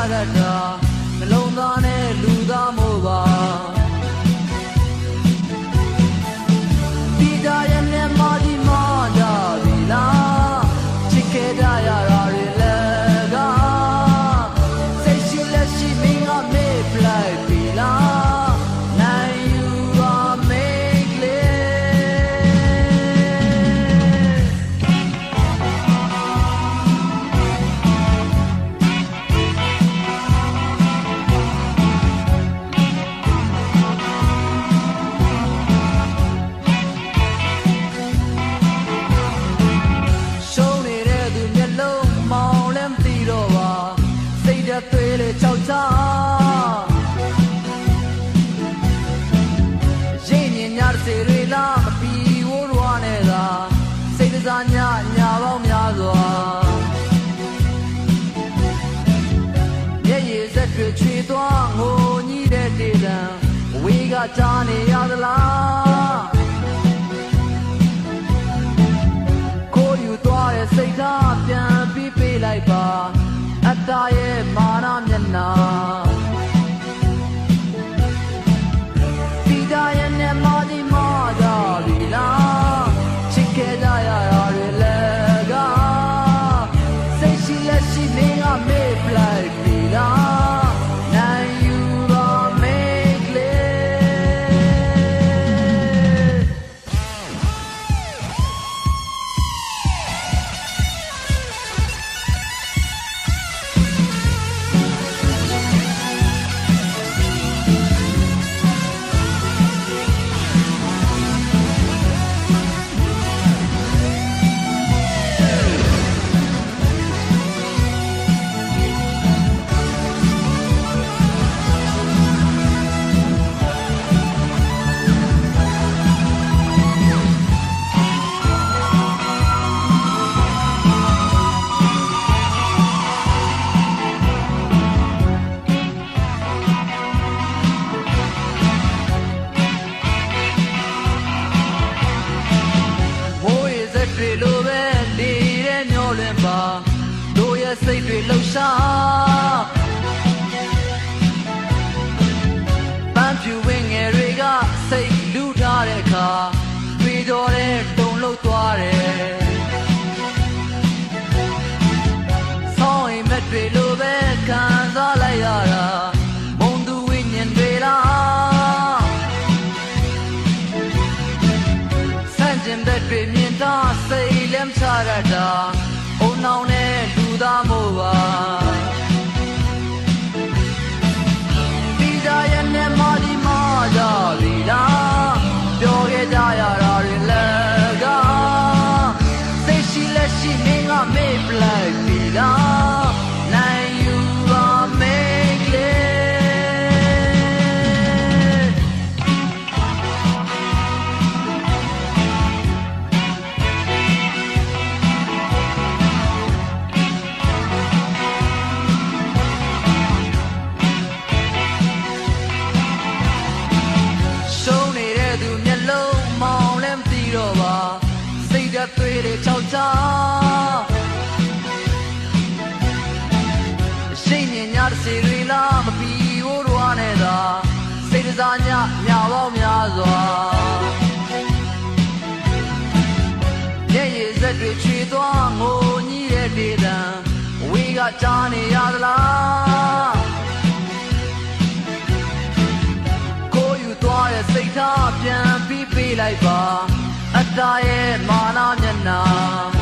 ရတာနှလုံးသားနဲ့လူသားမို့ပါဒီကြရဲ့မျက်မှောက်ဒီမှာကြပြီလားချစ်ခဲ့ကြရတာတွေလည်းကစိတ်ရှိလက်ရှိမင်းကမေ့ပလိုက်ပြီလားနိုင်ယူပါမေ့ကလေးသွေးလေးချောက်ချရင်မြင်ညာစေတွေလားမပီဝိုးရွာနဲ့သာစိတ်စားညညာပေါင်းများစွာမျက်ရည်စက်တွေချွေသွားငိုညည်းတဲ့တေတံဝေးကကြားနေရသလားကိုယူသွားတဲ့စိတ်သားပြန်ပြီးပေးလိုက်ပါအတ္တရဲ့မာနမျက်နှာဒီကြရဲ့မျက်မှောက်ဒီမှာကြပြီလားချစ်ခဲ့ကြရတာတွေလည်းကစိတ်ရှိလက်ရှိမင်းကမေ့ပလိုက်ပြီလားနိုင်ယူပါမေ့ကလေးလိုပဲနေတဲ့မျောလင်းပါတို့ရဲ့စိတ်တွေလှုပ်ရှားပန်းဖြူဝင်းငယ်တွေကစိတ်လူထားတဲ့အခါတွေ့တော်တဲ့တုံလှုပ်သွားတယ်ဆောင်းအိမ်မက်တွေလိုပဲခံစားလိုက်ရတာမုံသူဝိညာဉ်တွေလားဆန့်ကျင်ဘက်တွေမြင်တာစိတ်လမ်းချရတာအုံနောင်နဲ့လူသားမို့ပါဒီကြရဲ့မျက်မှောက်ဒီမှာကြပြီလားပြောခဲ့ကြရတာတွေလည်းကစိတ်ရှိလက်ရှိမင်းကမေ့ပလိုက်ပြီလားနိုင်ယူပါမေ့ကလေးသွေးလေးချောက်ချရှိမြင်ညာစေတွေလားမပီဝိုးရွာနဲ့သာစိတ်စားညညာပေါင်းများစွာမျက်ရည်စက်တွေချွေသွားငိုညည်းတဲ့တေတံဝေးကကြားနေရသလားကိုယူသွားတဲ့စိတ်ထားပြန်ပြီးပေးလိုက်ပါအတ္တရဲ့မာနမျက်နှာ